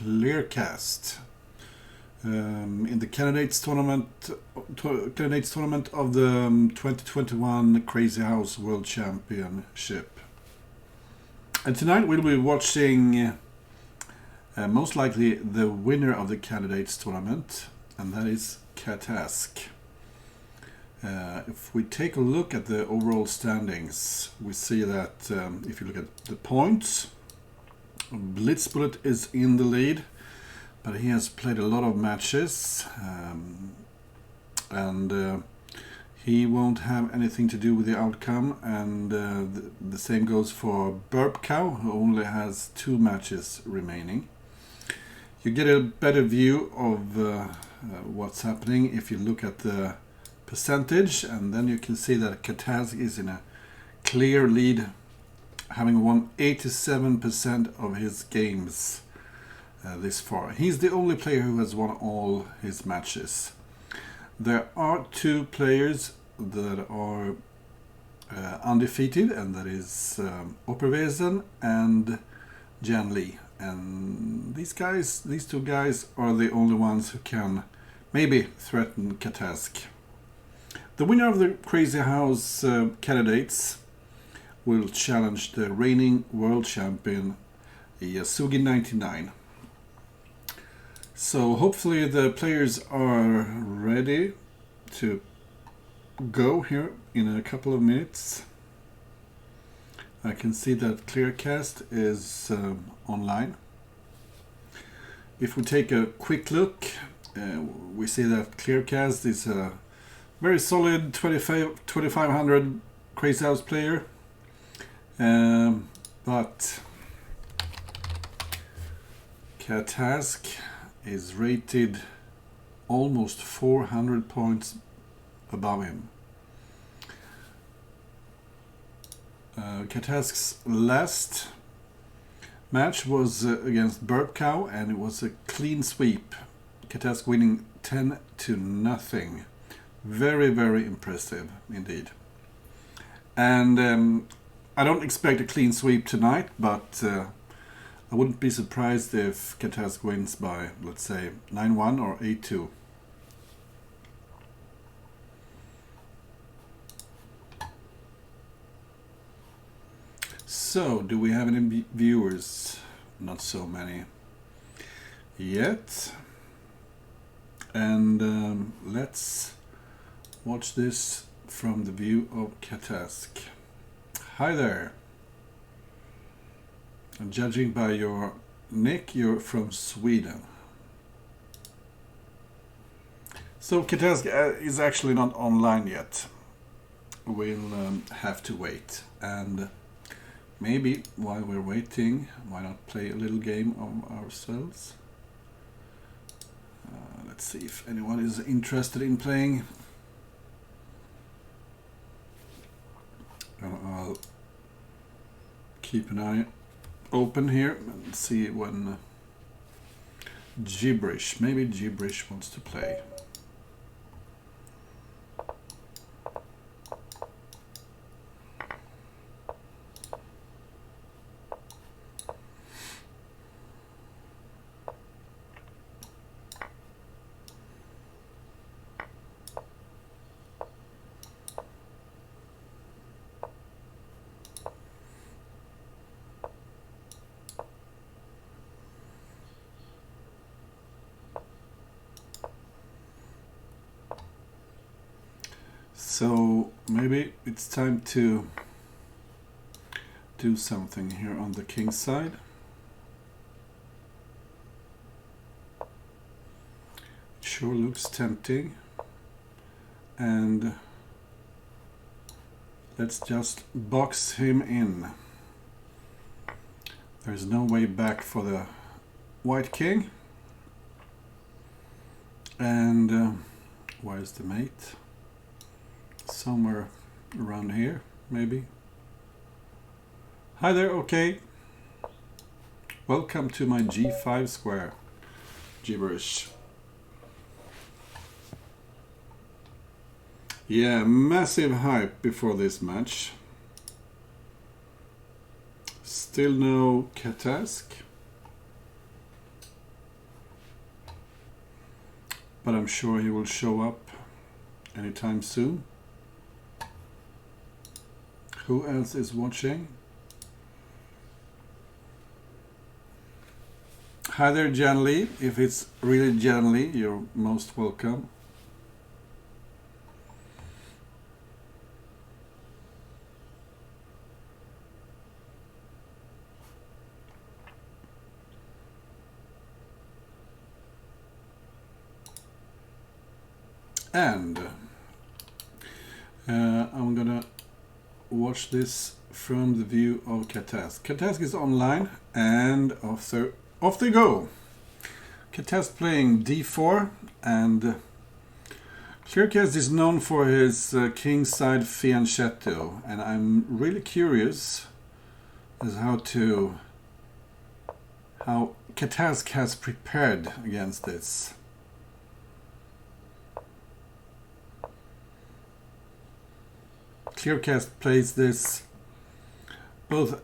Kleerkast. In the Candidates tournament of the 2021 Crazy House World Championship. And tonight we'll be watching most likely the winner of the Candidates tournament, and that is catask. If we take a look at the overall standings, we see that if you look at the points, Blitzbullet is in the lead, but he has played a lot of matches, and he won't have anything to do with the outcome, and the same goes for Burp Cow, who only has 2 matches remaining. You get a better view of what's happening if you look at the percentage, and then you can see that catask is in a clear lead, having won 87% of his games this far. He's the only player who has won all his matches. There are 2 players that are undefeated, and that is Opperwesen and Jan Lee. And these 2 guys are the only ones who can maybe threaten catask. The winner of the Crazy House Candidates will challenge the reigning world champion Yasugi 99. So hopefully the players are ready to go here in a couple of minutes. I can see that Kleerkast is online. If we take a quick look, we see that Kleerkast is a very solid 2500 Crazy House player, but catask is rated almost 400 points above him. Catask's last match was against Burp Cow, and it was a clean sweep. Catask winning 10-0. Very, very impressive indeed. And I don't expect a clean sweep tonight, but I wouldn't be surprised if catask wins by, let's say, 9-1 or 8-2. So, do we have any viewers? Not so many yet. And let's watch this from the view of catask. Hi there. Judging by your nick, you're from Sweden. So catask is actually not online yet. We'll have to wait. And maybe while we're waiting, why not play a little game of ourselves? Let's see if anyone is interested in playing. I'll keep an eye open here and see when maybe Gibberish wants to play. So maybe it's time to do something here on the king side. It sure looks tempting. And let's just box him in. There's no way back for the white king. And where's the mate? Somewhere around here, maybe. Hi there, okay. Welcome to my G5 square, Gibberish. Yeah, massive hype before this match. Still no catask. but I'm sure he will show up anytime soon. Who else is watching? Hi there, Jan Lee. If it's really Jan Lee, you're most welcome. And I'm gonna watch this from the view of catask. Catask is online, and off they go. Catask playing d4, and Kleerkast is known for his kingside fianchetto, and I'm really curious as how Catask has prepared against this. Kleerkast plays this both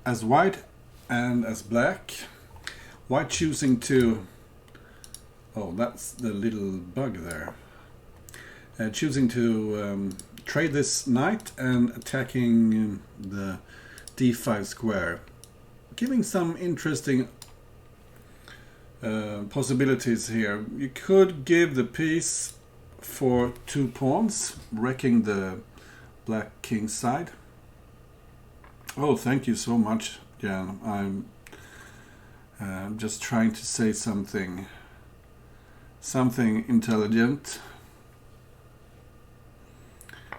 as white and as black. White choosing to... oh, that's the little bug there. Choosing to trade this knight and attacking the d5 square. Giving some interesting possibilities here. You could give the piece for 2 pawns, wrecking the black king side. Oh, thank you so much, Jan. I'm just trying to say something intelligent.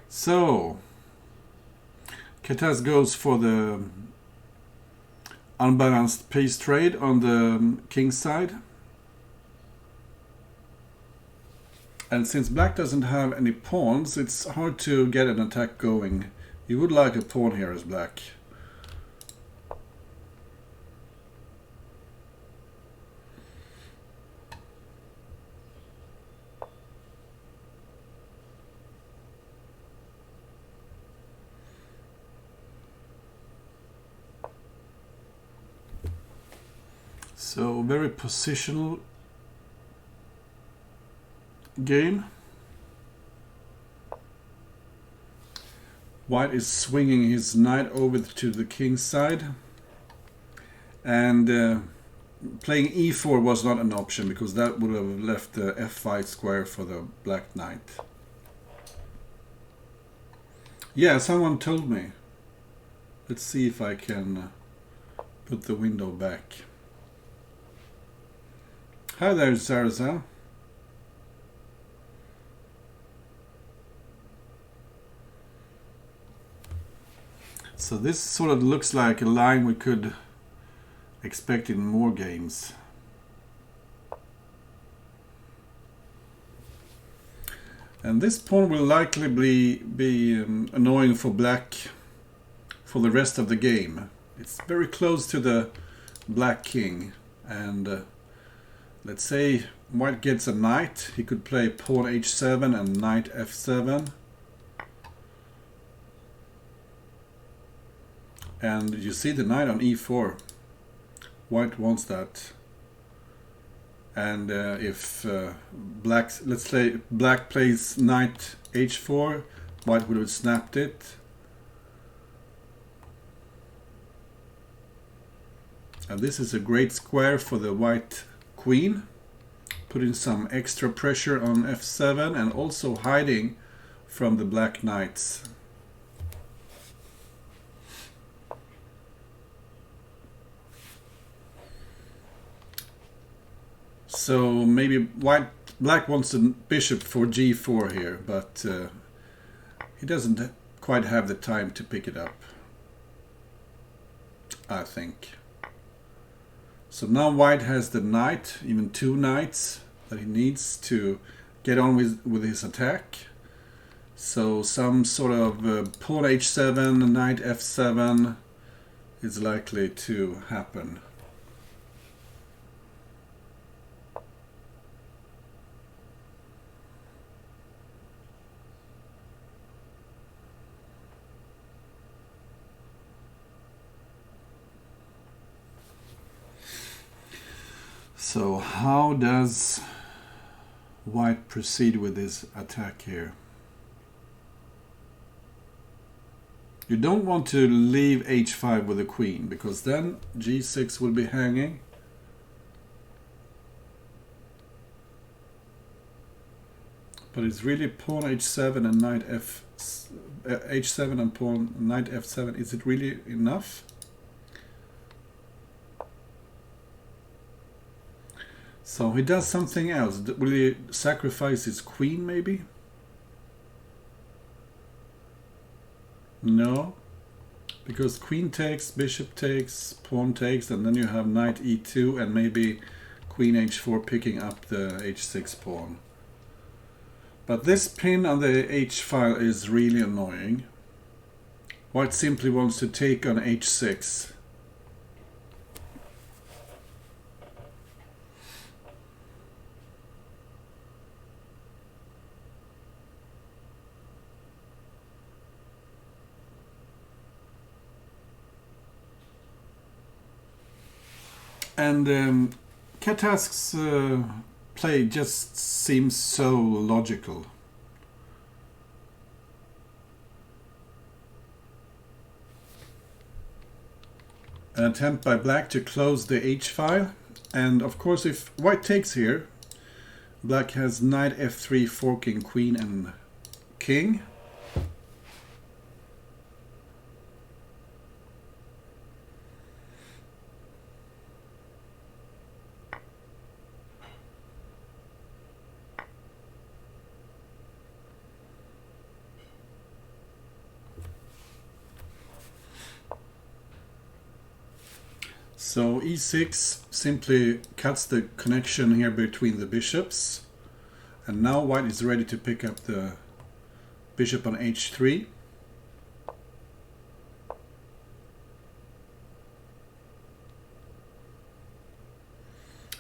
So, Catask goes for the unbalanced piece trade on the king side. And since black doesn't have any pawns, it's hard to get an attack going. You would like a pawn here as black. So very positional game. White is swinging his knight over to the king's side, and playing e4 was not an option because that would have left the f5 square for the black knight. Yeah, someone told me. Let's see if I can put the window back. Hi there, Sarasa. So this sort of looks like a line we could expect in more games. And this pawn will likely be annoying for black for the rest of the game. It's very close to the black king, and let's say white gets a knight, he could play pawn h7 and knight f7. And you see the knight on e4. White wants that. And if black, let's say black plays knight h4, white would have snapped it. And this is a great square for the white queen, putting some extra pressure on f7 and also hiding from the black knights. So maybe black wants a bishop for g4 here, but he doesn't quite have the time to pick it up, I think. So now white has the knight, even 2 knights that he needs to get on with his attack. So some sort of pawn h7, knight f7 is likely to happen. So how does white proceed with this attack here. You don't want to leave h5 with the queen, because then g6 will be hanging. But it's really pawn h7 and knight h7 and pawn knight f7. Is it really enough? So he does something else. Will he sacrifice his queen maybe? No, because queen takes, bishop takes, pawn takes, and then you have knight e2 and maybe queen h4 picking up the h6 pawn. But this pin on the h file is really annoying. White simply wants to take on h6. And Catask's play just seems so logical. An attempt by black to close the h file, and of course if white takes here, black has knight f3 forking queen and king. So e6 simply cuts the connection here between the bishops, and now white is ready to pick up the bishop on h3.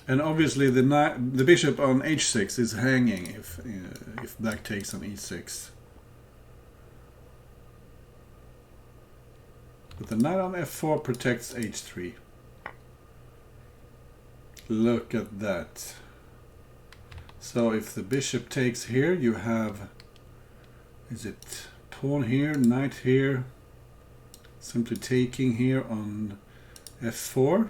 And obviously the bishop on h6 is hanging if black takes on e6. But the knight on f4 protects h3. Look at that. So if the bishop takes here, you have, is it pawn here, knight here, simply taking here on f4.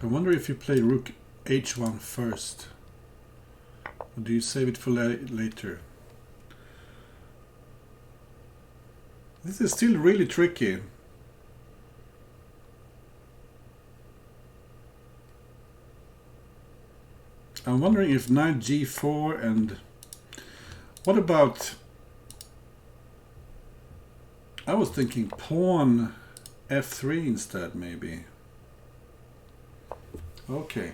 I wonder if you play rook h1 first. Or do you save it for later? This is still really tricky. I'm wondering if knight g4 and what about, I was thinking pawn f3 instead maybe. Okay,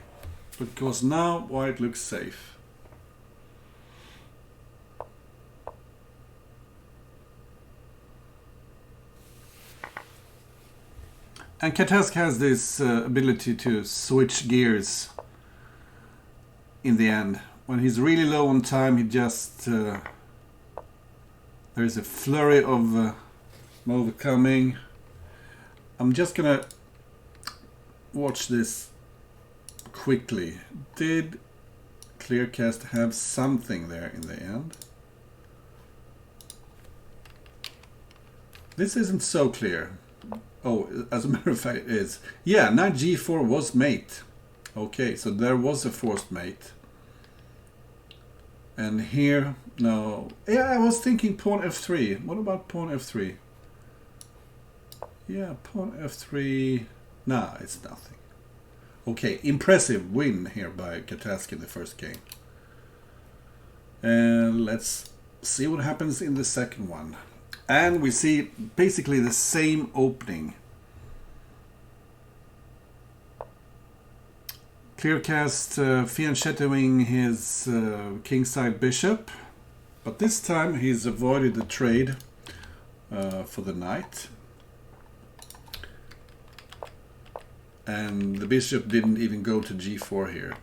because now white looks safe. And Catask has this ability to switch gears in the end. When he's really low on time, he just there's a flurry of move coming. I'm just gonna watch this quickly. Did Kleerkast have something there in the end? This isn't so clear. Oh, as a matter of fact it is. Yeah, knight g4 was mate. Okay, so there was a forced mate. And here, no. Yeah, I was thinking pawn f3. What about pawn f3? Yeah, pawn f3. Nah, it's nothing. Okay, impressive win here by Catask in the first game. And let's see what happens in the second one. And we see basically the same opening. Kleerkast fianchettoing his kingside bishop, but this time he's avoided the trade for the knight. And the bishop didn't even go to g4 here.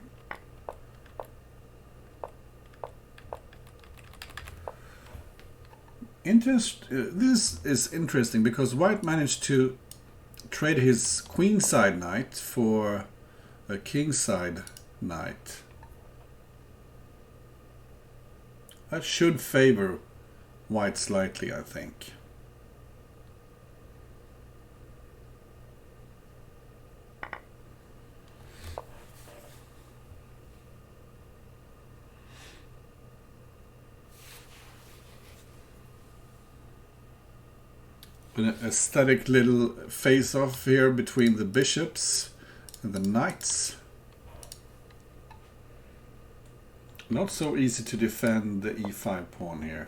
This is interesting because white managed to trade his queenside knight for a kingside knight. That should favor white slightly, I think. An aesthetic little face-off here between the bishops and the knights. Not so easy to defend the e5 pawn here.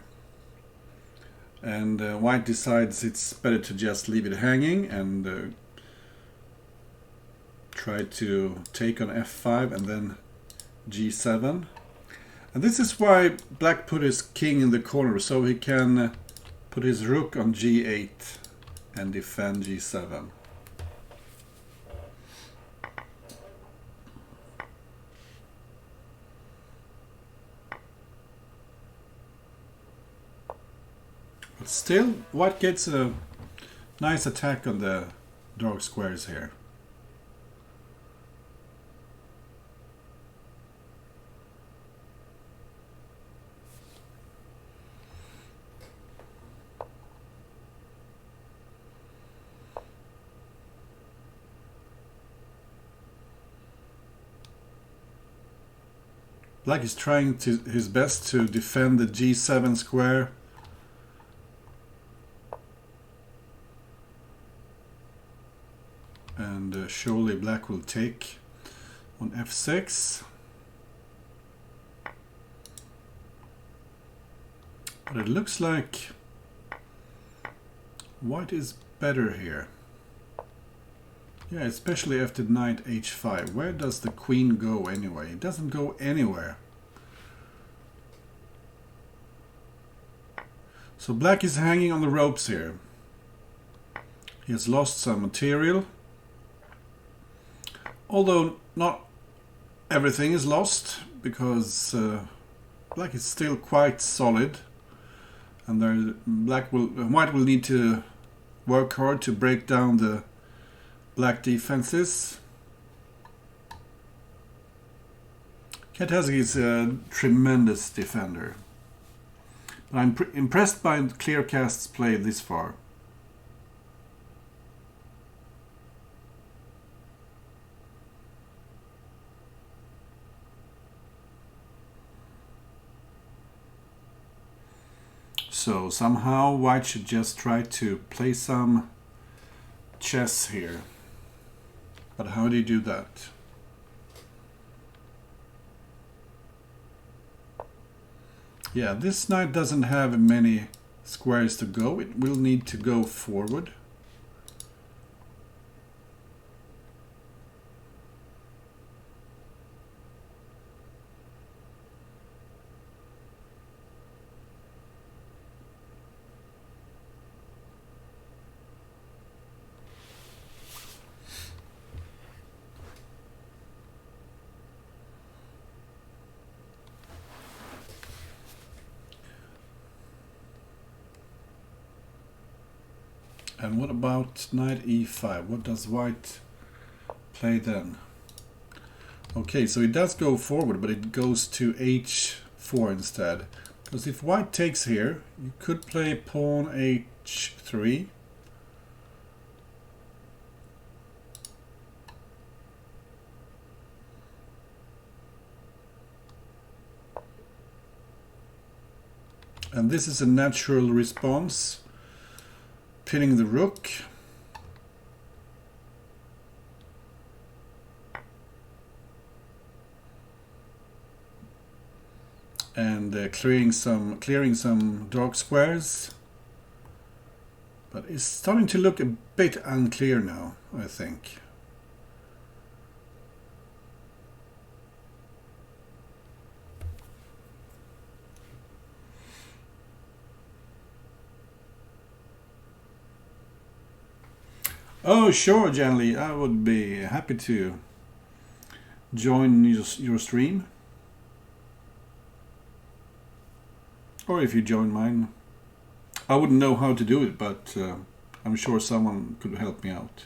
And white decides it's better to just leave it hanging and try to take on f5 and then g7. And this is why black put his king in the corner, so he can put his rook on g8 and defend g7. But still, white gets a nice attack on the dark squares here. Black is trying his best to defend the g7 square. And surely black will take on f6. But it looks like white is better here. Yeah, especially after knight h5. Where does the queen go anyway? It doesn't go anywhere. So black is hanging on the ropes here. He has lost some material. Although not everything is lost, because black is still quite solid. And white will need to work hard to break down the black defenses. Catask is a tremendous defender. But I'm impressed by Kleerkast's play this far. So somehow white should just try to play some chess here. But how do you do that? Yeah, this knight doesn't have many squares to go. It will need to go forward. And what about knight e5? What does white play then? Okay, so it does go forward, but it goes to h4 instead. Because if white takes here, you could play pawn h3. And this is a natural response. Pinning the rook. And clearing some dark squares. But it's starting to look a bit unclear now, I think. Oh, sure, Janly. I would be happy to join your stream. Or if you join mine, I wouldn't know how to do it, but I'm sure someone could help me out.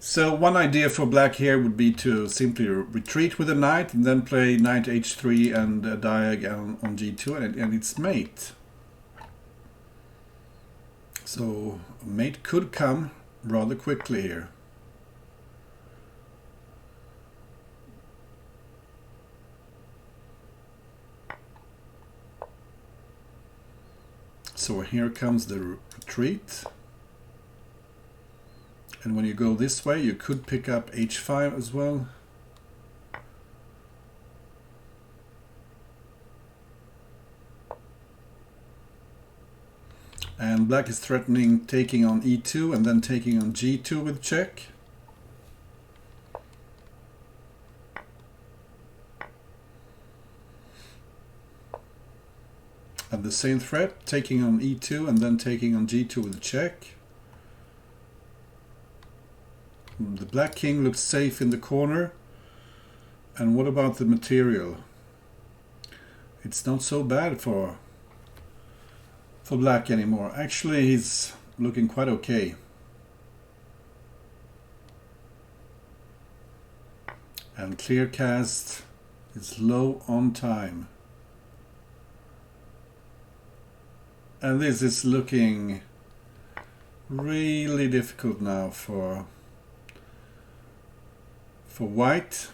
So one idea for black here would be to simply retreat with a knight and then play knight h3 and a diag on g2 and its mate. So a mate could come rather quickly here. So here comes the retreat. And when you go this way, you could pick up h5 as well. And black is threatening taking on e2 and then taking on g2 with check. And the same threat, taking on e2 and then taking on g2 with check. The black king looks safe in the corner. And what about the material? It's not so bad for black anymore. Actually, he's looking quite okay. And Kleerkast is low on time. And this is looking really difficult now for white.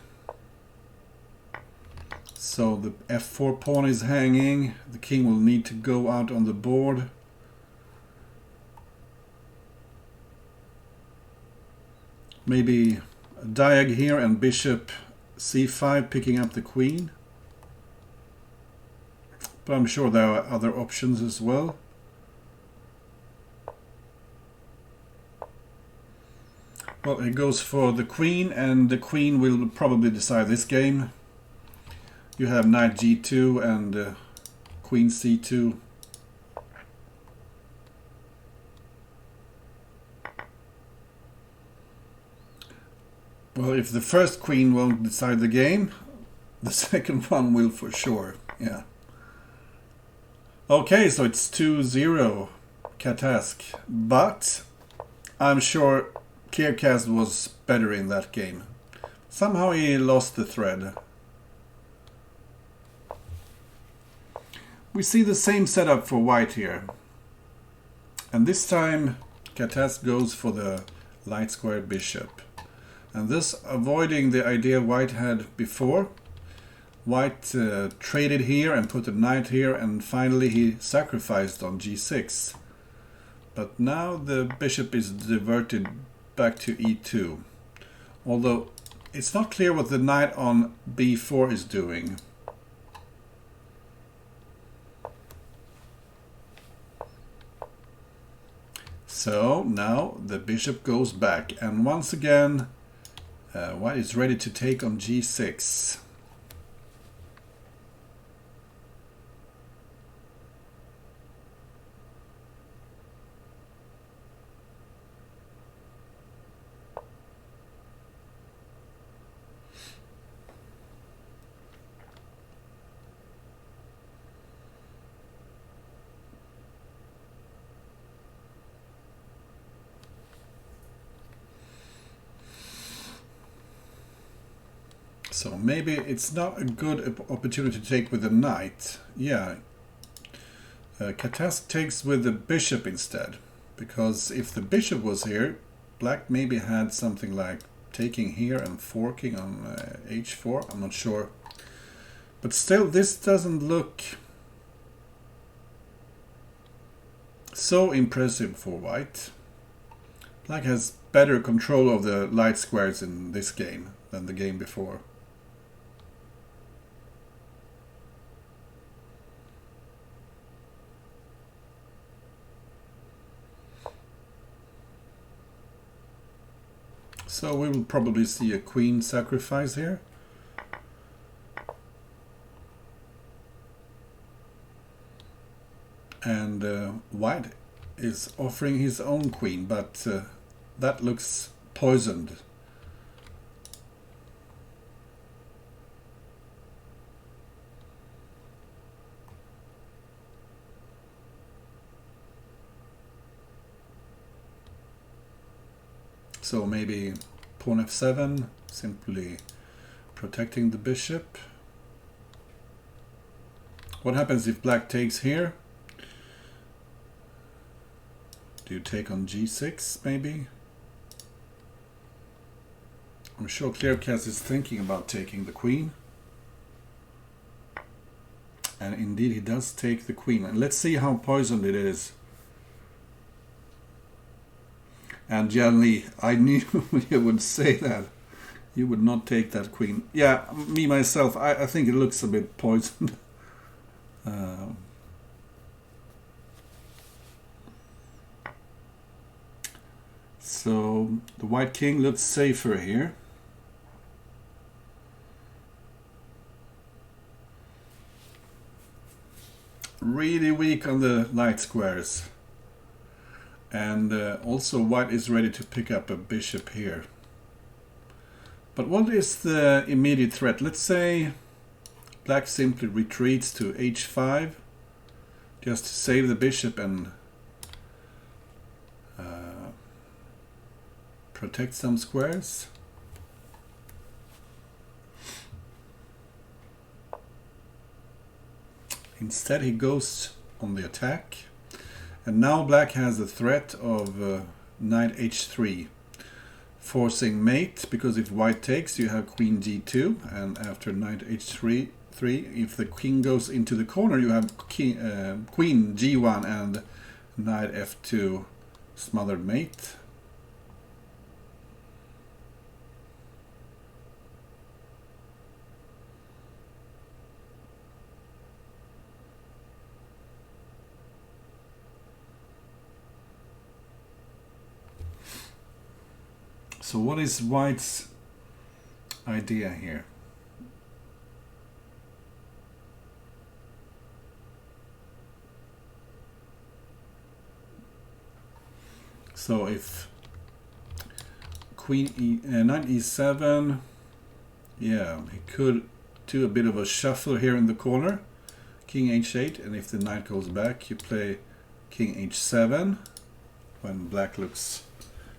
So the f4 pawn is hanging. The king will need to go out on the board. Maybe a diag here and bishop c5 picking up the queen. But I'm sure there are other options as well. Well, it goes for the queen, and the queen will probably decide this game. You have knight g2 and queen c2. Well, if the first queen won't decide the game, the second one will for sure. Yeah. Okay, so it's 2-0 catask, but I'm sure Kleerkast was better in that game. Somehow he lost the thread. We see the same setup for white here. And this time catask goes for the light square bishop. And this avoiding the idea white had before. White traded here and put a knight here, and finally he sacrificed on g6. But now the bishop is diverted back to e2. Although it's not clear what the knight on b4 is doing. So now the bishop goes back, and once again white is ready to take on g6. So maybe it's not a good opportunity to take with the knight. Yeah, catask takes with the bishop instead, because if the bishop was here, black maybe had something like taking here and forking on h4. I'm not sure, but still this doesn't look so impressive for white. Black has better control of the light squares in this game than the game before. So we will probably see a queen sacrifice here. And white is offering his own queen, but that looks poisoned. So maybe pawn f7, simply protecting the bishop. What happens if black takes here? Do you take on g6 maybe? I'm sure Kleerkast is thinking about taking the queen. And indeed he does take the queen. And let's see how poisoned it is. And Janli, I knew you would say that. You would not take that queen. Yeah, me myself, I think it looks a bit poisoned. So the white king looks safer here. Really weak on the light squares. And also white is ready to pick up a bishop here. But what is the immediate threat? Let's say black simply retreats to h5 just to save the bishop and protect some squares. Instead he goes on the attack. And now black has the threat of knight h3, forcing mate, because if white takes you have queen g2, and after knight h3, if the king goes into the corner you have queen g1 and knight f2 smothered mate. So what is white's idea here? So if queen knight e7, yeah, he could do a bit of a shuffle here in the corner, king h8, and if the knight goes back you play king h7 when black looks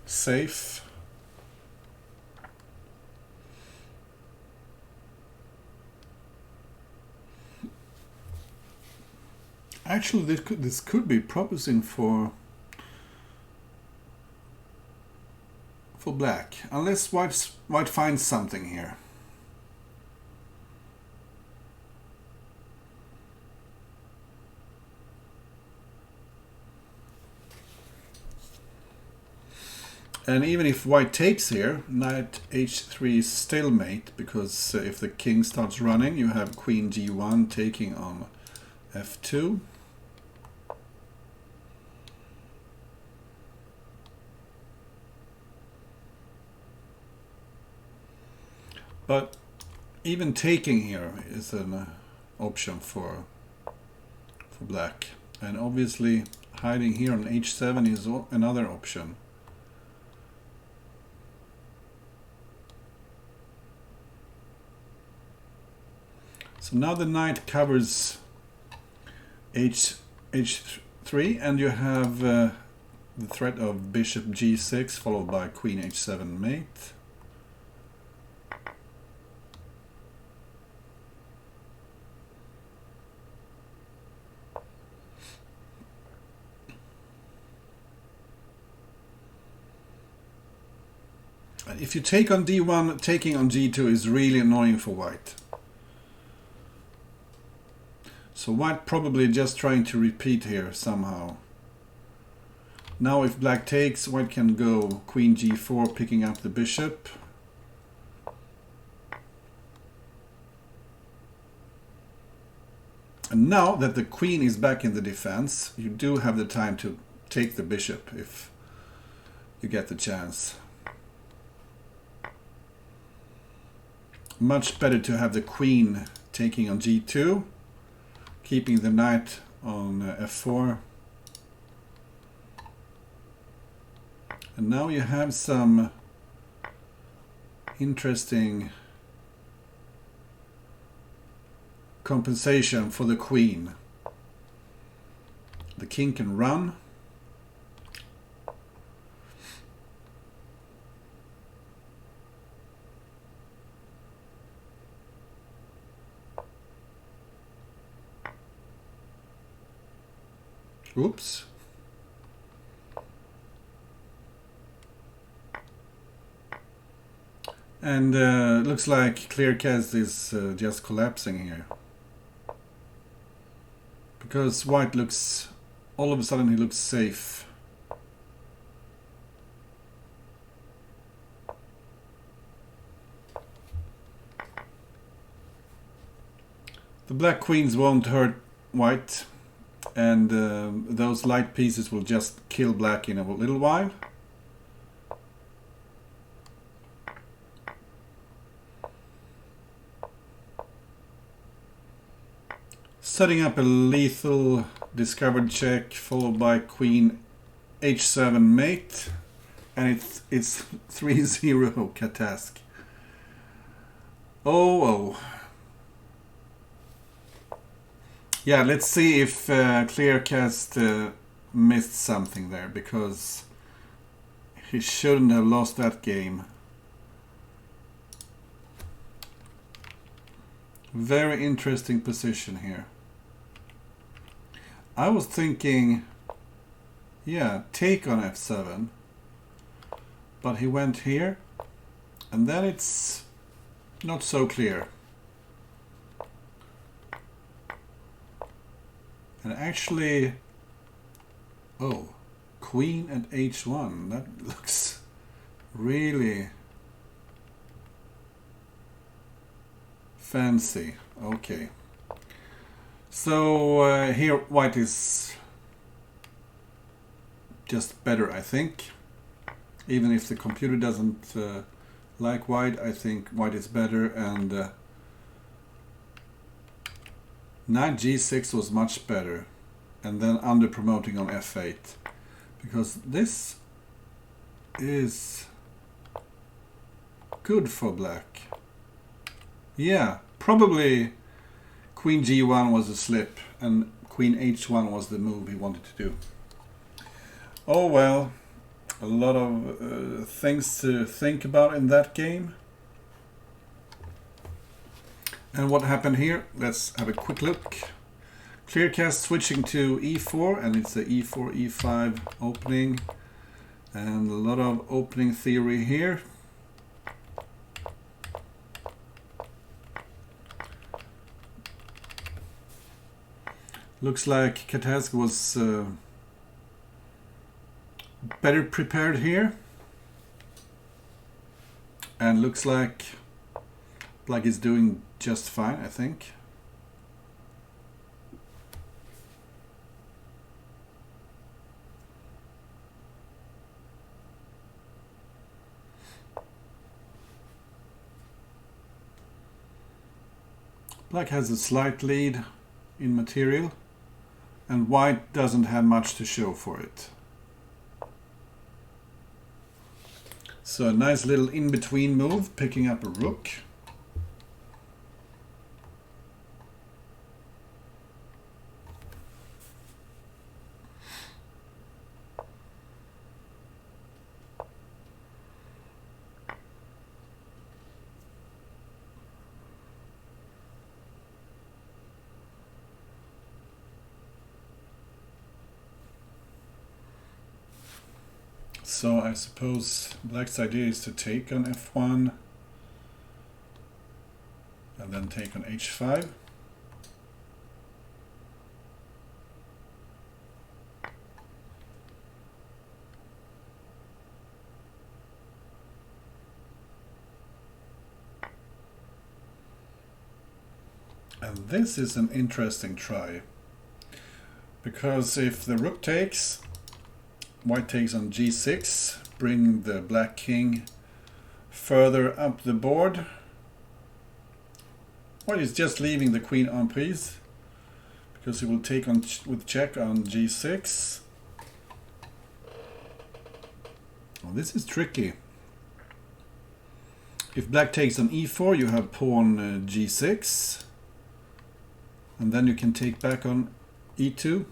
safe. Actually, this could be promising for black, unless white finds something here. And even if white takes here, knight h3 is stalemate, because if the king starts running, you have queen g1 taking on f2. But even taking here is an option for black. And obviously hiding here on h7 is another option. So now the knight covers h3 and you have the threat of bishop g6 followed by queen h7 mate. If you take on d1, taking on g2 is really annoying for white. So white probably just trying to repeat here somehow. Now if black takes, white can go queen g4, picking up the bishop. And now that the queen is back in the defense, you do have the time to take the bishop if you get the chance. Much better to have the queen taking on g2, keeping the knight on f4. And now you have some interesting compensation for the queen. The king can run. Oops. And looks like Kleerkast is just collapsing here. Because white looks, all of a sudden he looks safe. The black queens won't hurt white, and those light pieces will just kill black in a little while. Setting up a lethal discovered check followed by queen h7 mate, and it's 3-0 catask. Oh. Yeah, let's see if Kleerkast missed something there, because he shouldn't have lost that game. Very interesting position here. I was thinking, yeah, take on f7, but he went here, and then it's not so clear. And actually, oh, queen and h1, that looks really fancy. Okay. So here white is just better, I think. Even if the computer doesn't like white, I think white is better, and knight g6 was much better, and then under promoting on f8, because this is good for black. Yeah, probably queen g1 was a slip and queen h1 was the move he wanted to do. Oh well, a lot of things to think about in that game. And what happened here? Let's have a quick look. Kleerkast switching to e4, and it's a e4, e5 opening, and a lot of opening theory here. Looks like catask was better prepared here, and looks like black is doing just fine, I think. Black has a slight lead in material, and white doesn't have much to show for it. So a nice little in-between move, picking up a rook. So I suppose black's idea is to take on f1 and then take on h5. And this is an interesting try, because if the rook takes, white takes on g6, bring the black king further up the board. White is just leaving the queen en prise, because he will take on with check on g6. Well, this is tricky. If black takes on e4, you have pawn g6, and then you can take back on e2.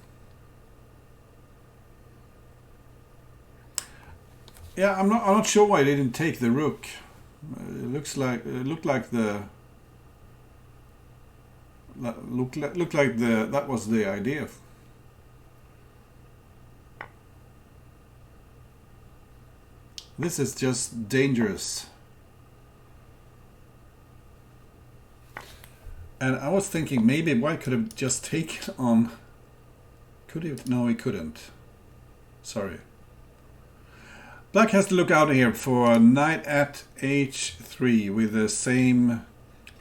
Yeah, I'm not sure why they didn't take the rook. It looked like that was the idea. This is just dangerous. And I was thinking maybe white could have just taken on... Could he? No, he couldn't. Sorry. Black has to look out here for knight at h3 with the same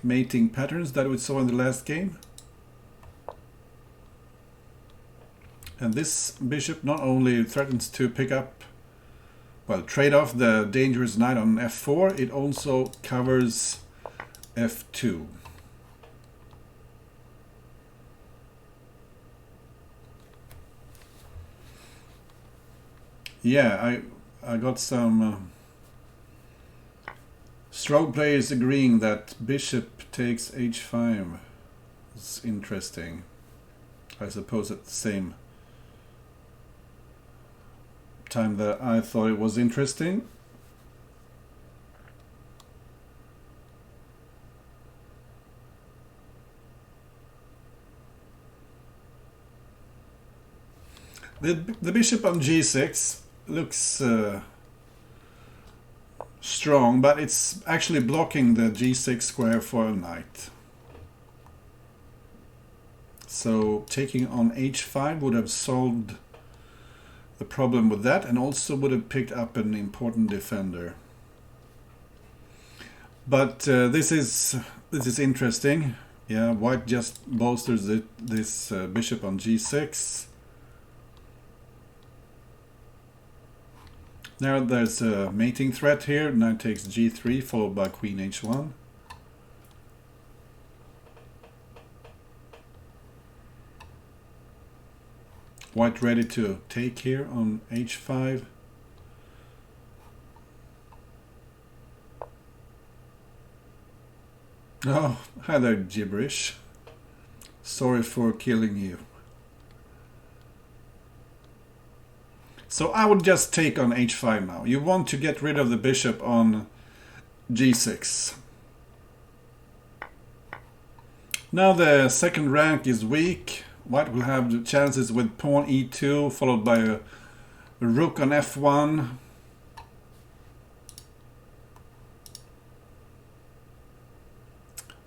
mating patterns that we saw in the last game. And this bishop not only threatens to pick up, well, trade off the dangerous knight on f4, it also covers f2. Yeah, I got some strong players agreeing that bishop takes h5 is interesting. I suppose at the same time that I thought it was interesting. The bishop on g6 looks strong, but it's actually blocking the g6 square for a knight. So taking on h5 would have solved the problem with that, and also would have picked up an important defender. But this is interesting. Yeah, white just bolsters this bishop on g6. Now there's a mating threat here. Knight takes g3 followed by queen h1. White ready to take here on h5. Oh, hi there, gibberish. Sorry for killing you. So I would just take on h5 now. You want to get rid of the bishop on g6. Now the second rank is weak. White will have the chances with pawn e2 followed by a rook on f1.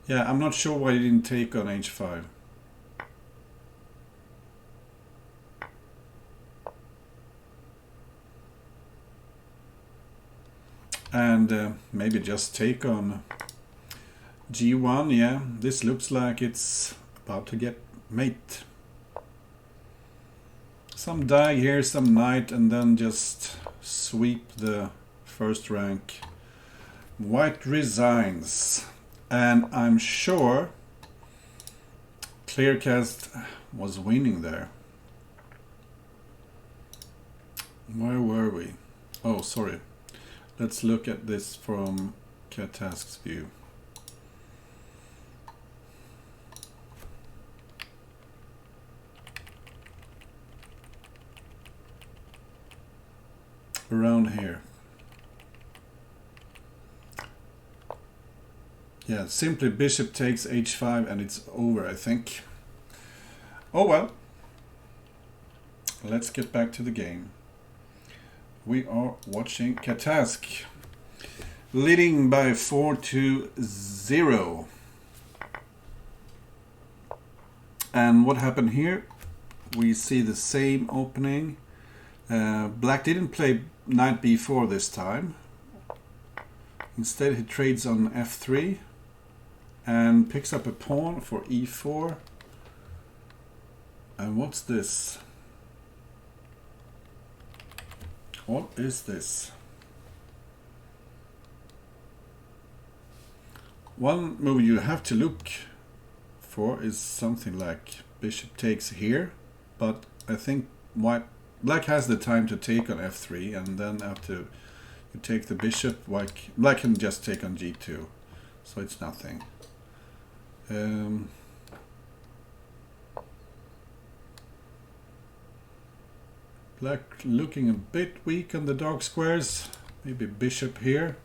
Yeah, I'm not sure why he didn't take on h5. And maybe just take on g1. Yeah, this looks like it's about to get mate. Some die here, some knight, and then just sweep the first rank. White resigns. And I'm sure Kleerkast was winning there. Where were we? Oh, sorry. Let's look at this from catask's view. Around here. Yeah, simply bishop takes h5 and it's over, I think. Oh well. Let's get back to the game. We are watching catask, leading by 4-0. And what happened here? We see the same opening. Black didn't play knight b4 this time. Instead he trades on f3 and picks up a pawn for e4. And what's this? What is this? One move you have to look for is something like bishop takes here, but I think black has the time to take on f3, and then after you take the bishop, black can just take on g2, so it's nothing. Black looking a bit weak on the dark squares. Maybe bishop here.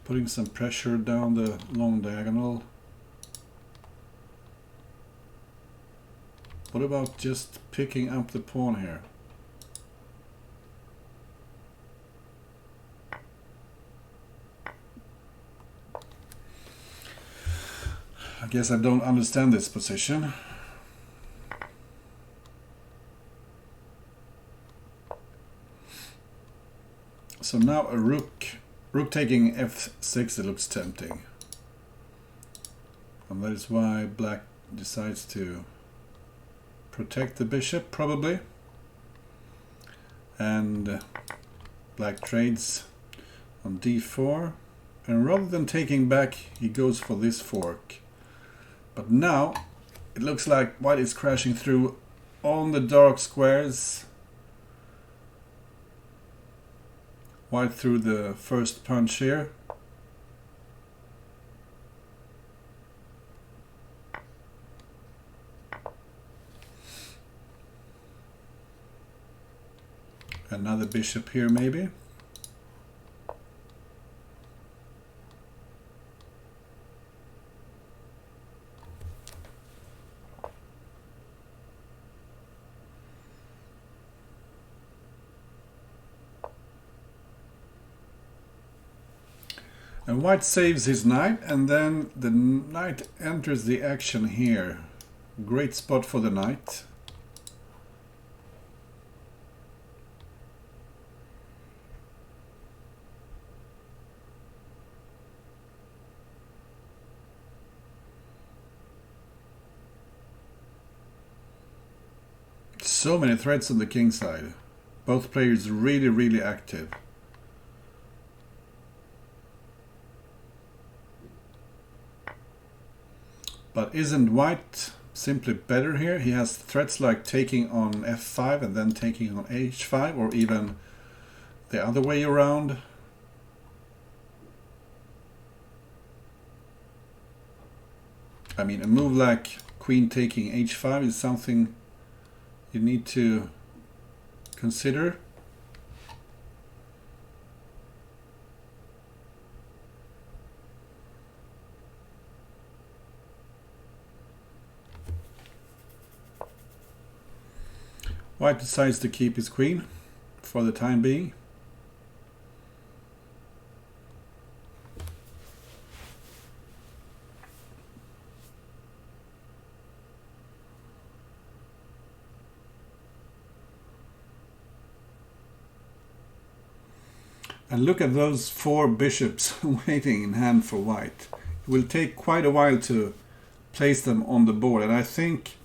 Putting some pressure down the long diagonal. What about just picking up the pawn here? guess I don't understand this position. So now a rook taking f6, it looks tempting. And that is why black decides to protect the bishop, probably. And black trades on d4. And rather than taking back, he goes for this fork. But now it looks like white is crashing through on the dark squares. White threw the first punch here. Another bishop here maybe. And white saves his knight, and then the knight enters the action here. Great spot for the knight. So many threats on the king side. Both players really active. But isn't white simply better here? He has threats like taking on f5 and then taking on h5, or even the other way around. I mean, a move like queen taking h5 is something you need to consider. White decides to keep his queen for the time being. And look at those 4 bishops waiting in hand for white. It will take quite a while to place them on the board, and I think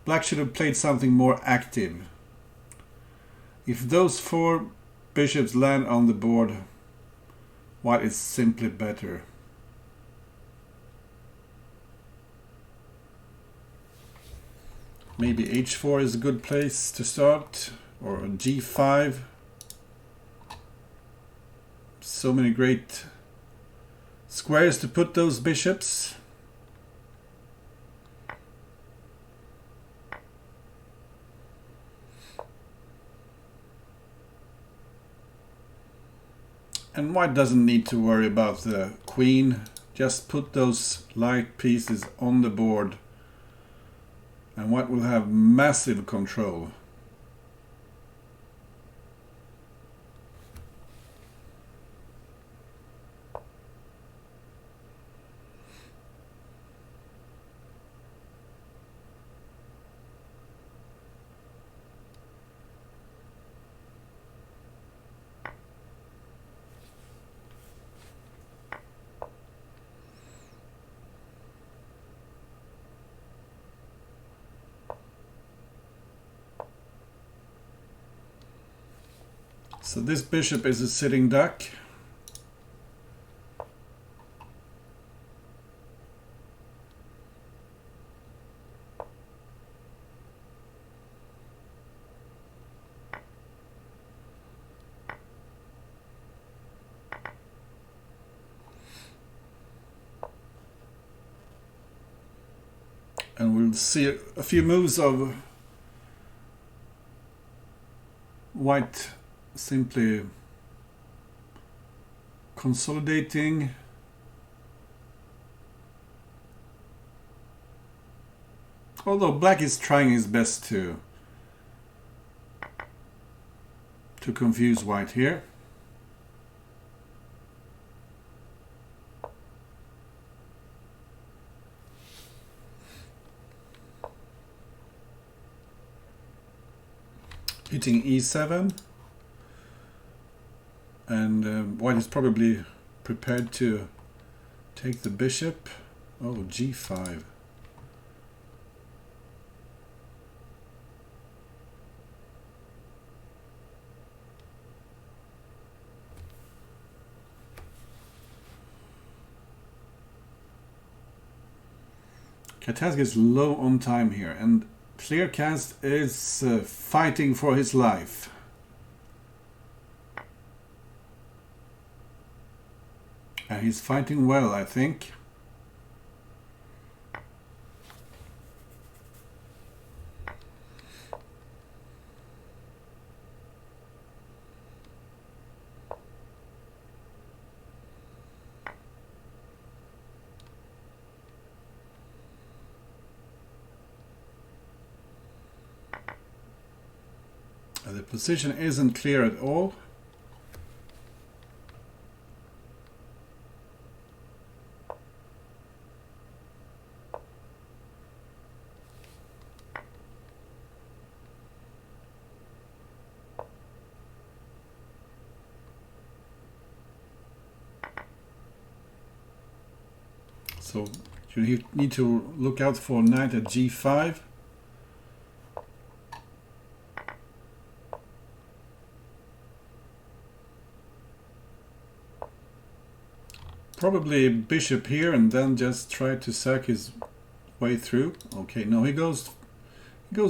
black should have played something more active. If those 4 bishops land on the board, white is simply better. Maybe h4 is a good place to start, or g5. So many great squares to put those bishops. And white doesn't need to worry about the queen. Just put those light pieces on the board and white will have massive control. So this bishop is a sitting duck. And we'll see a few moves of white simply consolidating. Although black is trying his best to confuse white here. hitting e7. And white is probably prepared to take the bishop. Oh, g5. Catask is low on time here, and Kleerkast is fighting for his life. And he's fighting well, I think. The position isn't clear at all. So you need to look out for knight at g5. Probably bishop here and then just try to sack his way through. Okay, no, he goes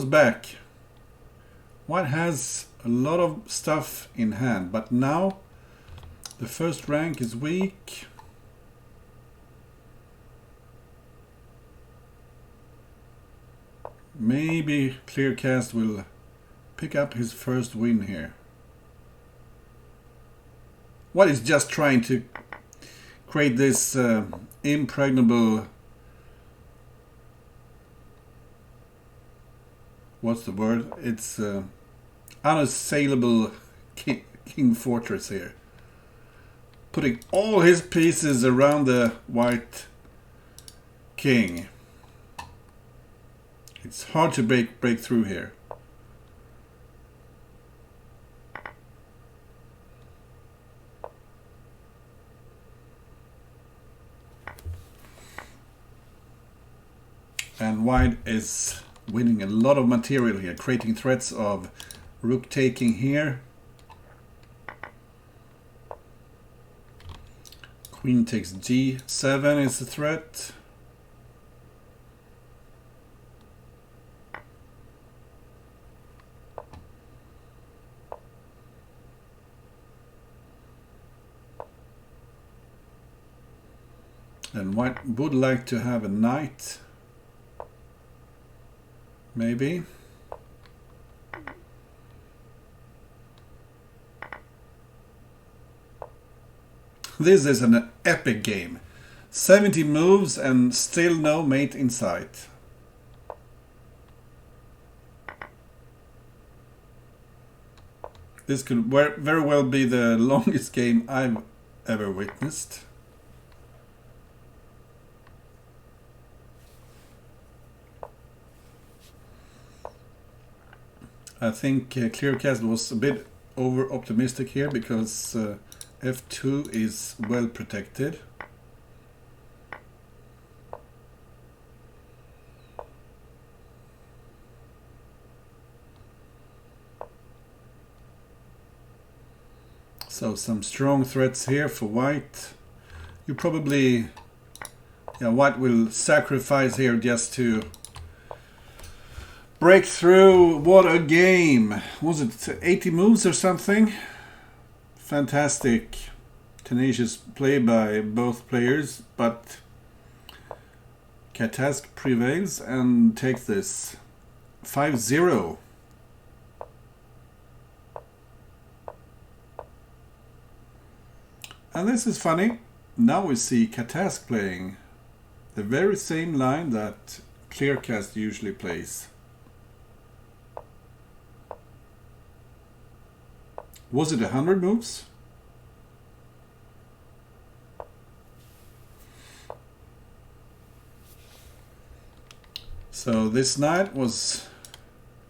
back. White has a lot of stuff in hand, but now the first rank is weak. Maybe Kleerkast will pick up his first win here. White is just trying to create this impregnable, what's the word? It's unassailable king fortress here. Putting all his pieces around the white king. It's hard to break through here. And white is winning a lot of material here, creating threats of rook taking here. Queen takes g7 is a threat. And white would like to have a knight. Maybe. This is an epic game. 70 moves and still no mate in sight. This could very well be the longest game I've ever witnessed. I think Kleerkast was a bit over optimistic here because f2 is well protected. So some strong threats here for white. You probably, yeah, white will sacrifice here just to break through. What a game! Was it 80 moves or something? Fantastic, tenacious play by both players, but Catask prevails and takes this 5-0. And this is funny. Now we see Catask playing the very same line that Kleerkast usually plays. Was it 100 moves? So this knight was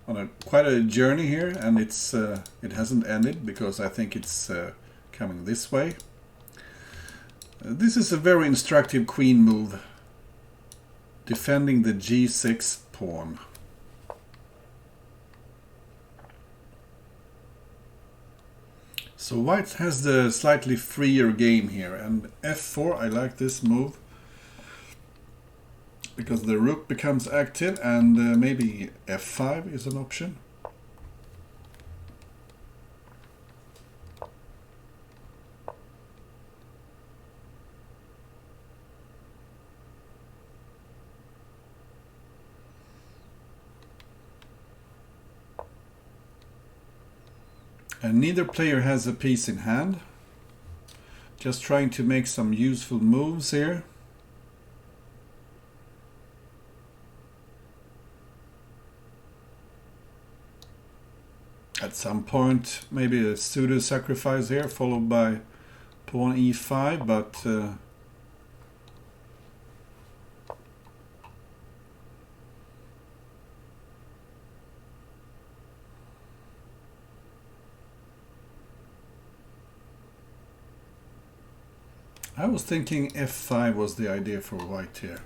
on quite a journey here, and it hasn't ended because I think it's coming this way. This is a very instructive queen move, defending the g6 pawn. So white has the slightly freer game here, and f4, I like this move because the rook becomes active, and maybe f5 is an option. And neither player has a piece in hand. Just trying to make some useful moves here. At some point, maybe a pseudo sacrifice here, followed by pawn e5, but I was thinking f5 was the idea for white here.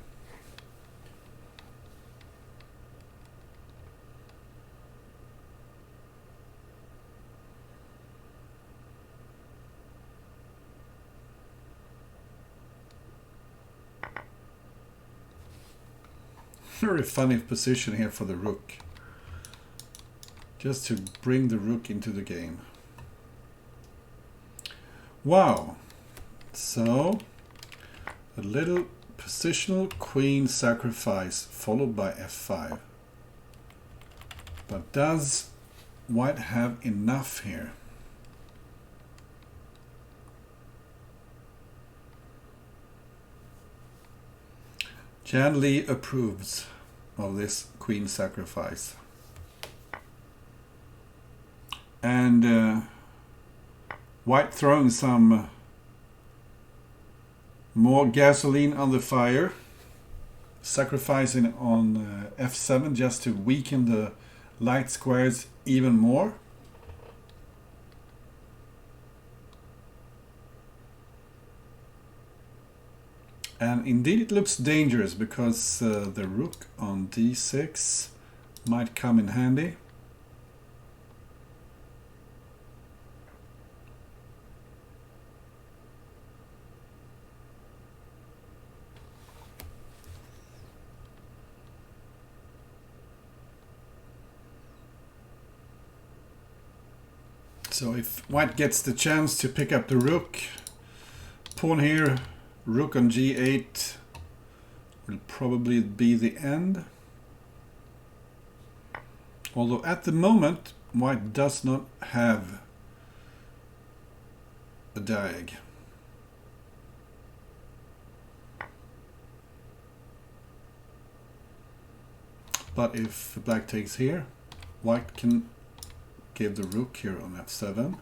Very funny position here for the rook. Just to bring the rook into the game. Wow. So, a little positional queen sacrifice followed by f5. But does white have enough here? Jan Lee approves of this queen sacrifice. And white throwing some more gasoline on the fire, sacrificing on f7 just to weaken the light squares even more. And indeed it looks dangerous because the rook on d6 might come in handy. So if white gets the chance to pick up the rook, pawn here, rook on g8 will probably be the end. Although at the moment white does not have a diag. But if black takes here, white can give the rook here on f7.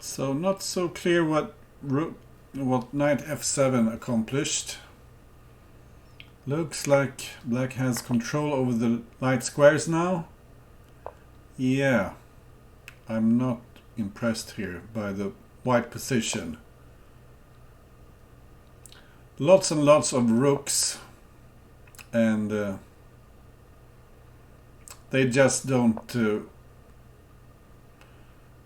So not so clear what knight f7 accomplished. Looks like black has control over the light squares now. Yeah, I'm not impressed here by the white position. Lots and lots of rooks, and they just don't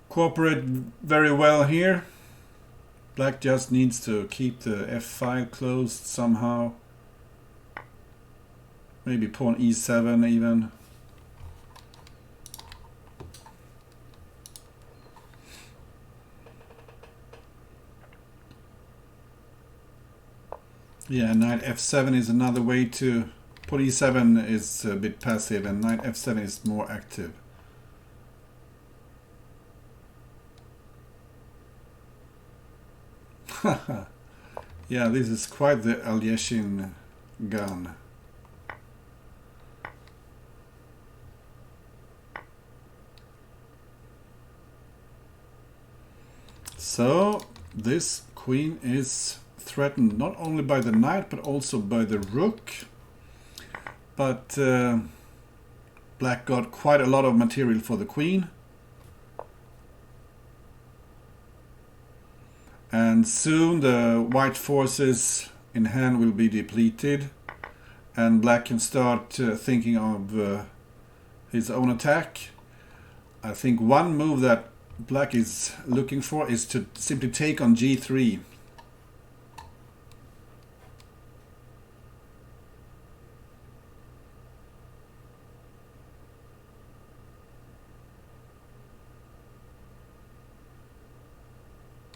cooperate very well here. Black just needs to keep the f5 closed somehow. Maybe pawn e7 even. Yeah, knight f7 is another way to... Pawn e7 is a bit passive and knight f7 is more active. Yeah, this is quite the Alyoshin gun. So this queen is threatened not only by the knight but also by the rook. But black got quite a lot of material for the queen. And soon the white forces in hand will be depleted. And black can start thinking of his own attack. I think one move that black is looking for is to simply take on g3.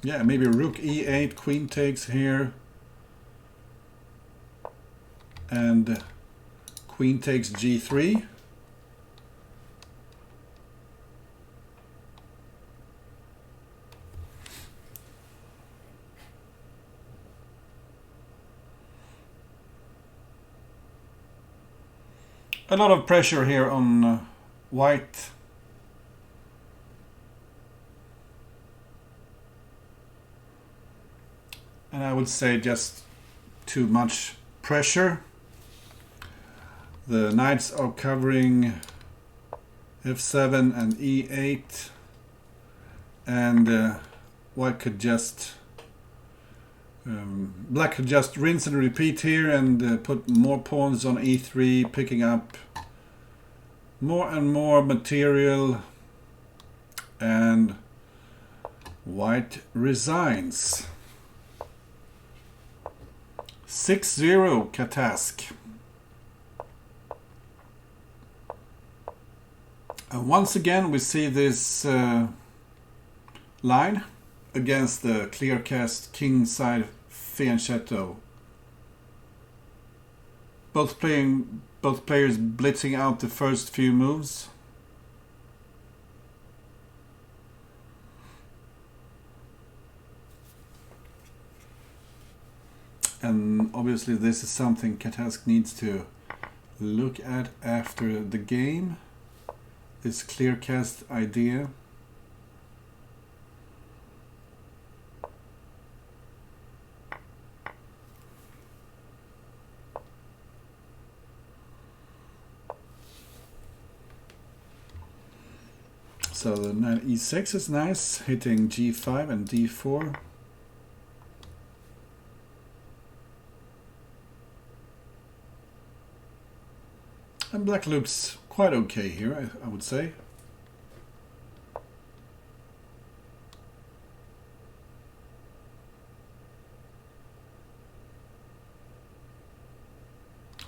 Yeah, maybe rook e8, queen takes here. And queen takes g3. A lot of pressure here on white. And I would say just too much pressure. The knights are covering f7 and e8. And white could just... black could just rinse and repeat here and put more pawns on e3, picking up more and more material, and white resigns. 6-0 catask. And once again we see this line against the Kleerkast kingside fianchetto. Both players blitzing out the first few moves. And obviously this is something catask needs to look at after the game. This Kleerkast idea. So the knight e6 is nice, hitting g5 and d4. And black looks quite okay here, I would say.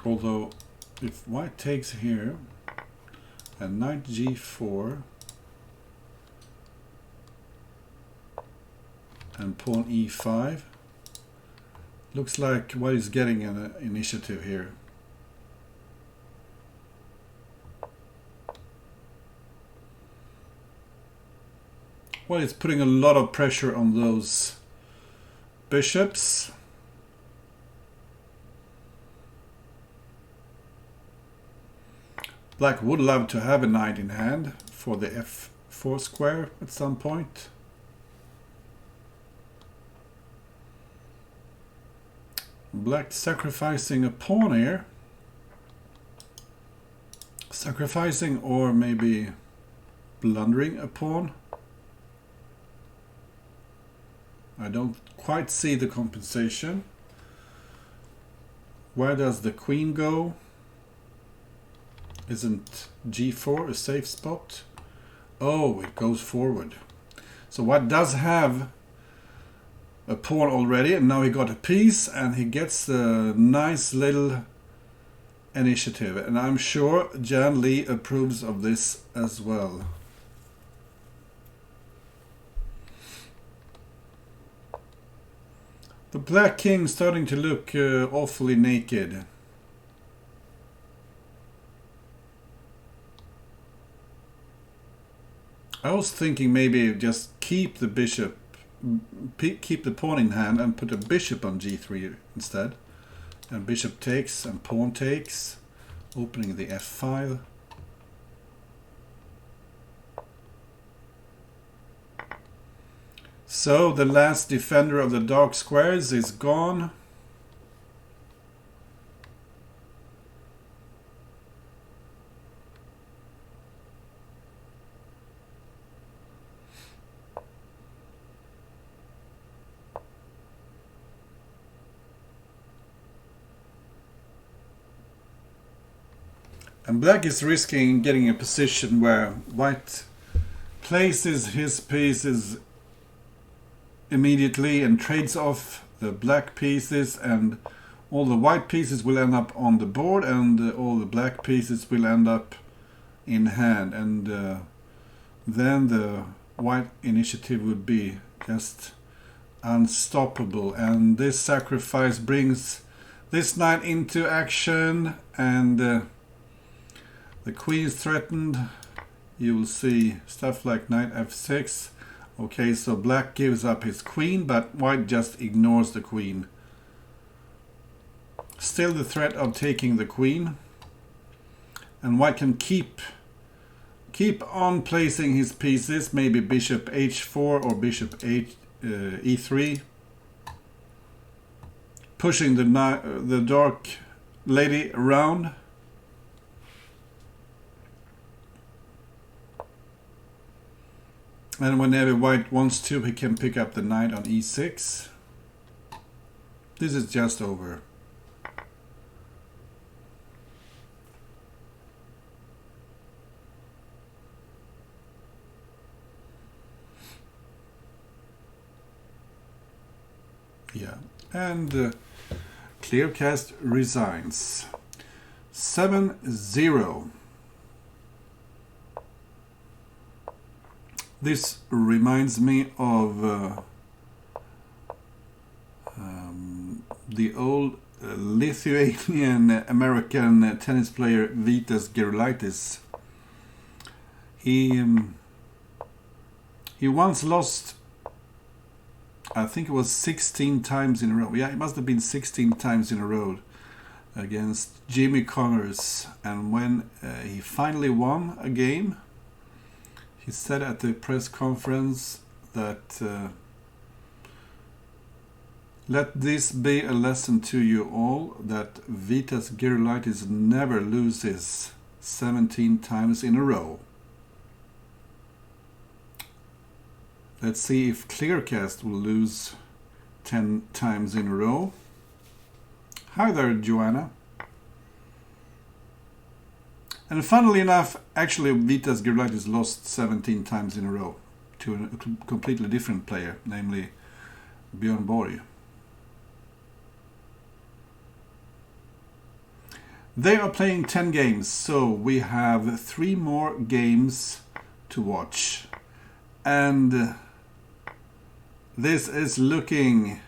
Although if white takes here and knight g4 and pawn e5, looks like white is getting an initiative here. White is putting a lot of pressure on those bishops. Black would love to have a knight in hand for the f4 square at some point. Black sacrificing a pawn here. Sacrificing or maybe blundering a pawn. I don't quite see the compensation. Where does the queen go? Isn't g4 a safe spot? Oh, it goes forward. So white does have a pawn already, and now he got a piece, and he gets a nice little initiative. And I'm sure Jan Lee approves of this as well. The black king starting to look awfully naked. I was thinking maybe just keep the bishop keep the pawn in hand and put a bishop on g3 instead. And bishop takes and pawn takes, opening the f file. So the last defender of the dark squares is gone. And black is risking getting a position where white places his pieces immediately and trades off the black pieces, and all the white pieces will end up on the board and all the black pieces will end up in hand, and then the white initiative would be just unstoppable. And this sacrifice brings this knight into action, and the queen is threatened. You will see stuff like knight f6. Okay, so black gives up his queen, but white just ignores the queen. Still the threat of taking the queen. And white can keep on placing his pieces, maybe bishop h4 or bishop e3. Pushing the dark lady around. And whenever white wants to, he can pick up the knight on e6. This is just over. Yeah, and Kleerkast resigns. 7-0. This reminds me of the old Lithuanian-American tennis player Vitas Gerulaitis. He once lost, I think it was 16 times in a row. Yeah, it must have been 16 times in a row against Jimmy Connors. And when he finally won a game, he said at the press conference that let this be a lesson to you all that Vitas Gerulaitis never loses 17 times in a row. Let's see if Kleerkast will lose 10 times in a row. Hi there, Joanna. And funnily enough, actually Vitas Gerulaitis lost 17 times in a row to a completely different player, namely Björn Borg. They are playing 10 games, so we have 3 more games to watch. And this is looking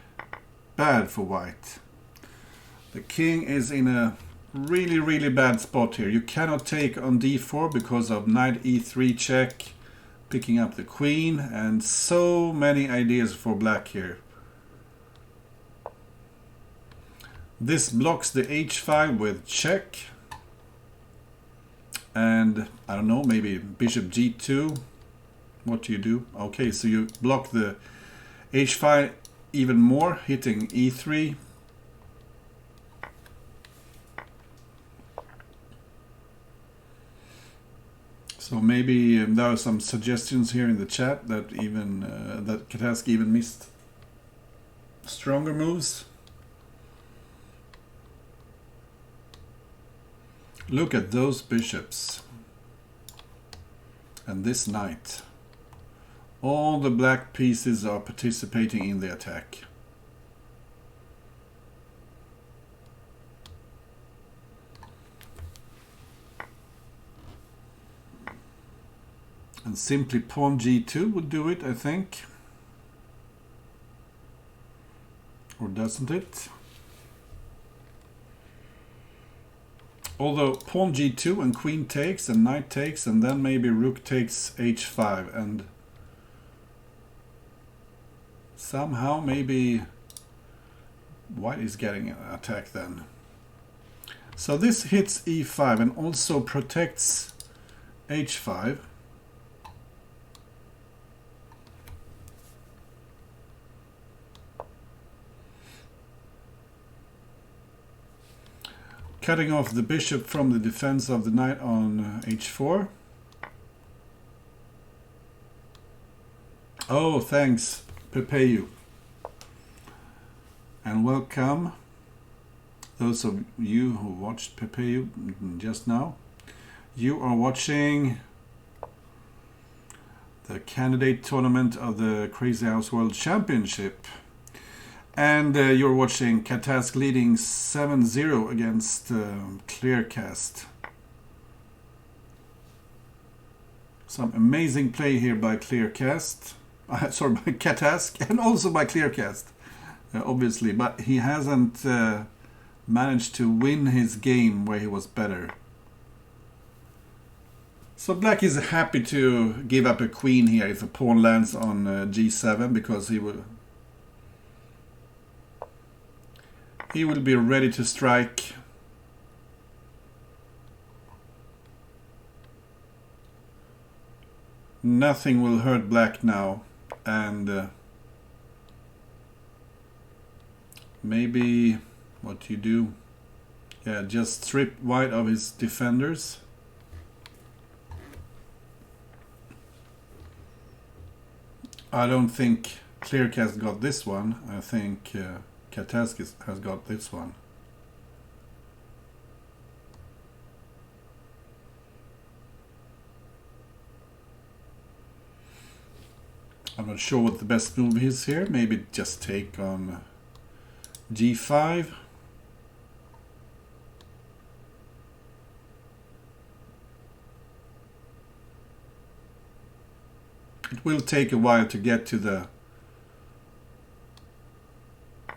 bad for white. The king is in a really bad spot here. You cannot take on d4 because of knight e3 check, picking up the queen, and so many ideas for black here. This blocks the h file with check, and I don't know, maybe bishop g2. What do you do? Okay, so you block the h file even more, hitting e3. So maybe there are some suggestions here in the chat that even that catask even missed stronger moves. Look at those bishops and this knight. All the black pieces are participating in the attack. And simply pawn g2 would do it, I think. Or doesn't it? Although pawn g2 and queen takes and knight takes, and then maybe rook takes h5, and Somehow maybe white is getting an attack then. So this hits e5 and also protects h5. Cutting off the bishop from the defense of the knight on h4. Oh, thanks, Pepeyu. And welcome those of you who watched Pepeyu just now. You are watching the candidate tournament of the Crazy House World Championship. And you're watching Catask leading 7-0 against Kleerkast. Some amazing play here by Kleerkast. Sorry, by Catask, and also by Kleerkast, obviously. But he hasn't managed to win his game where he was better. So black is happy to give up a queen here if a pawn lands on g7, because he will be ready to strike. Nothing will hurt black now, and maybe what you do, yeah, just strip white of his defenders. I don't think Kleerkast got this one. I think Catask has got this one. I'm not sure what the best move is here. Maybe just take on g5. It will take a while to get to the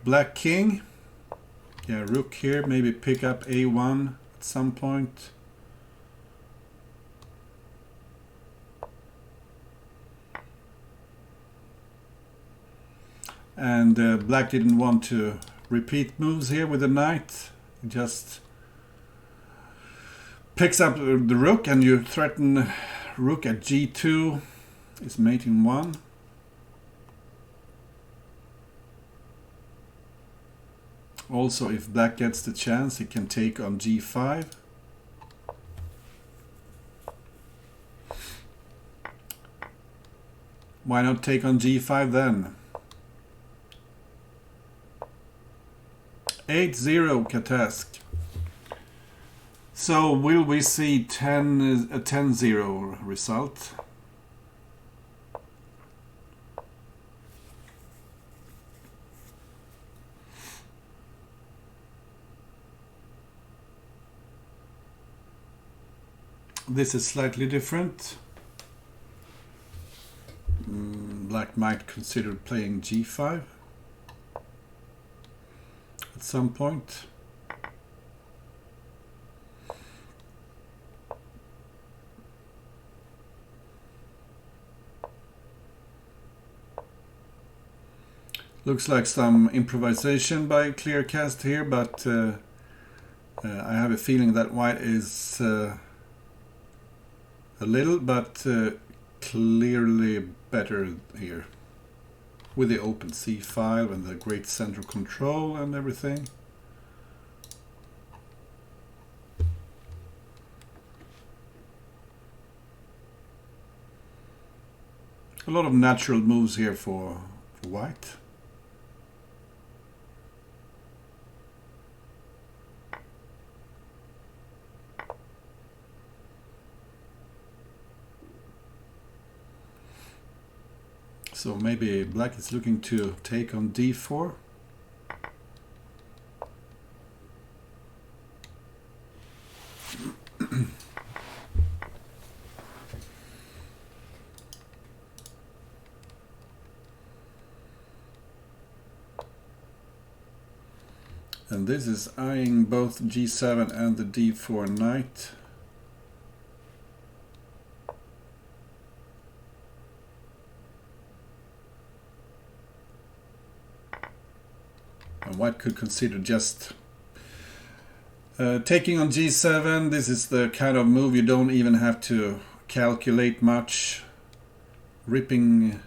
black king. Yeah, rook here, maybe pick up a1 at some point. And black didn't want to repeat moves here with the knight. He just picks up the rook, and you threaten rook at g2 is mate in 1. Also, if black gets the chance, he can take on g5. Why not take on g5 then? 8-0 Catask. So will we see a 10-0 result? This is slightly different. Black might consider playing g5 at some point. Looks like some improvisation by Kleerkast here, but I have a feeling that white is a little, but clearly better here, with the open c5 and the great central control and everything. A lot of natural moves here for white. So maybe black is looking to take on d4. And this is eyeing both g7 and the d4 knight. And white could consider just taking on g7. This is the kind of move you don't even have to calculate much. Ripping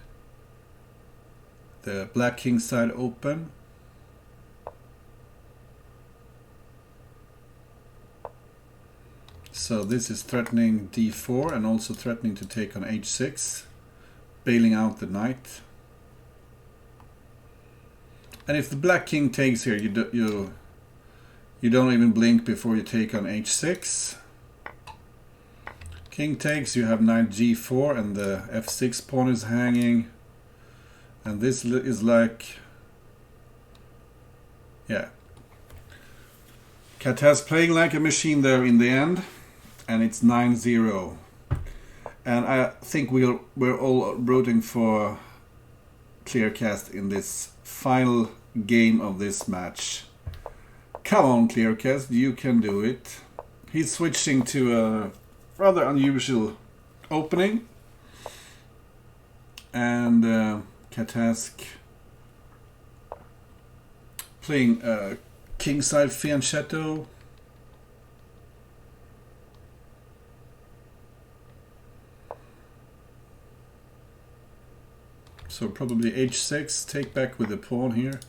the black king side open. So this is threatening d4 and also threatening to take on h6, bailing out the knight. And if the black king takes here, you don't even blink before you take on h6. King takes, you have knight g4 and the f6 pawn is hanging. And this is like, yeah, Catask playing like a machine there in the end. And it's 9-0. And I think we're all rooting for Kleerkast in this final game of this match. Come on, Kleerkast, you can do it. He's switching to a rather unusual opening. And Catask playing kingside fianchetto. So probably h6, take back with the pawn here.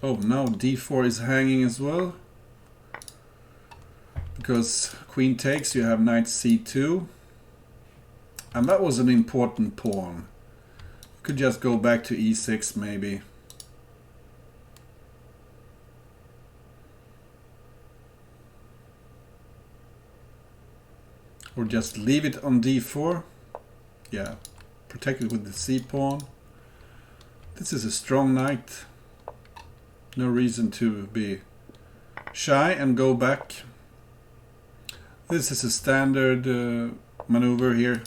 Oh, now d4 is hanging as well. Because queen takes, you have knight c2. And that was an important pawn. You could just go back to e6 maybe. Or just leave it on d4. Yeah, protect it with the c pawn. This is a strong knight. No reason to be shy and go back. This is a standard maneuver here.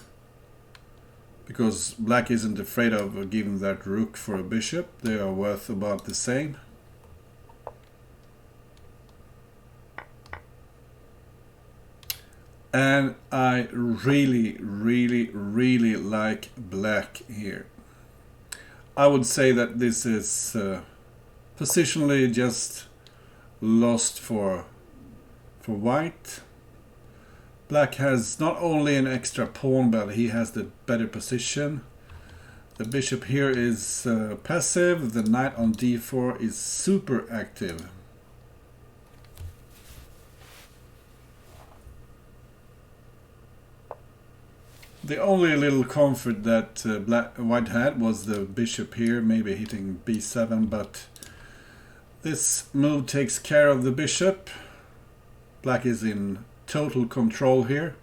Because black isn't afraid of giving that rook for a bishop. They are worth about the same. And I really like black here. I would say that this is positionally just lost for white. Black has not only an extra pawn, but he has the better position. The bishop here is passive. The knight on d4 is super active. The only little comfort that white had was the bishop here, maybe hitting b7, but this move takes care of the bishop. Black is in total control here.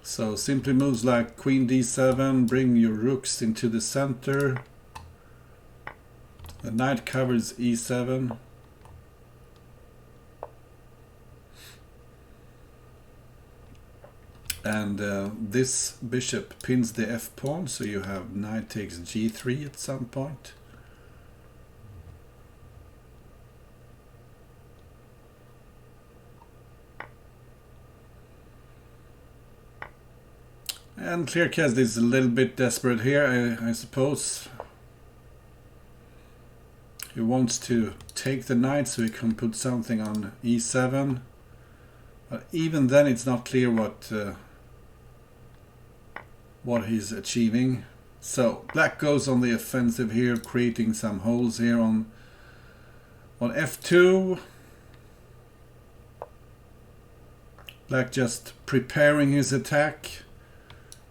So simply moves like queen d7, bring your rooks into the center. The knight covers e7. And this bishop pins the f-pawn, so you have knight takes g3 at some point. And Kleerkast is a little bit desperate here, I suppose. He wants to take the knight so he can put something on e7. But even then it's not clear what he's achieving. So black goes on the offensive here, creating some holes here on f2. Black just preparing his attack,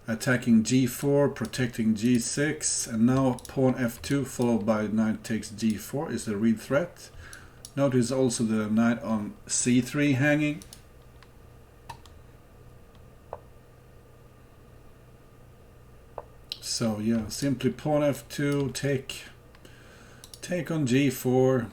attacking g4, protecting g6, and now pawn f2 followed by knight takes g4 is a real threat. Notice also the knight on c3 hanging. So yeah, simply pawn f2, take on g4.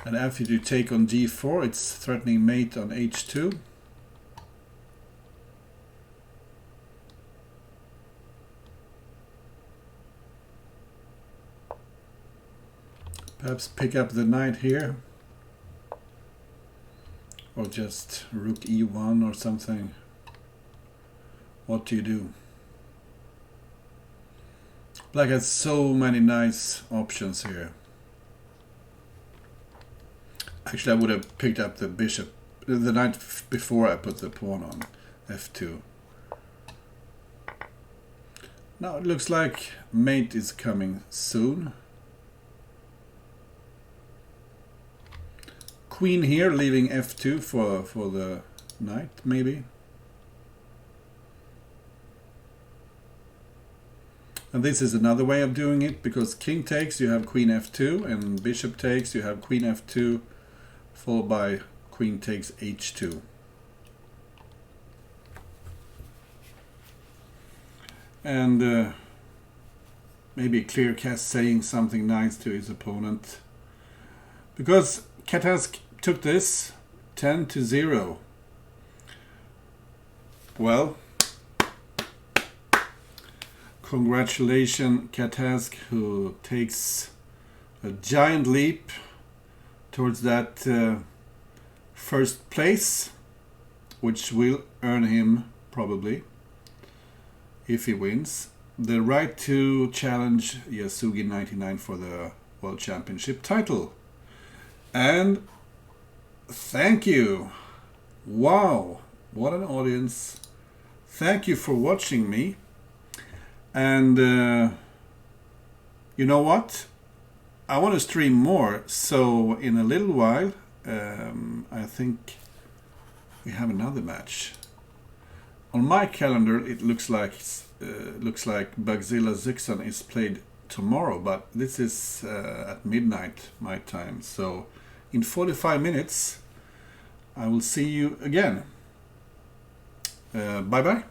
And after you take on g4, it's threatening mate on h2. Perhaps pick up the knight here. Or just rook e1 or something. What do you do? Black has so many nice options here. Actually, I would have picked up the bishop the knight before I put the pawn on f2. Now it looks like mate is coming soon. Queen here, leaving f2 for the knight, maybe. And this is another way of doing it, because king takes, you have queen f2, and bishop takes, you have queen f2, followed by queen takes h2. And maybe Kleerkast saying something nice to his opponent. Because Catask took this 10-0. Well, congratulations Catask, who takes a giant leap towards that first place, which will earn him, probably, if he wins, the right to challenge Yasugi 99 for the World Championship title. And thank you. Wow, what an audience. Thank you for watching me. And you know what? I want to stream more, so in a little while I think we have another match. On my calendar it looks like Bugzilla Zixon is played tomorrow, but this is at midnight my time, so in 45 minutes I will see you again. Bye bye.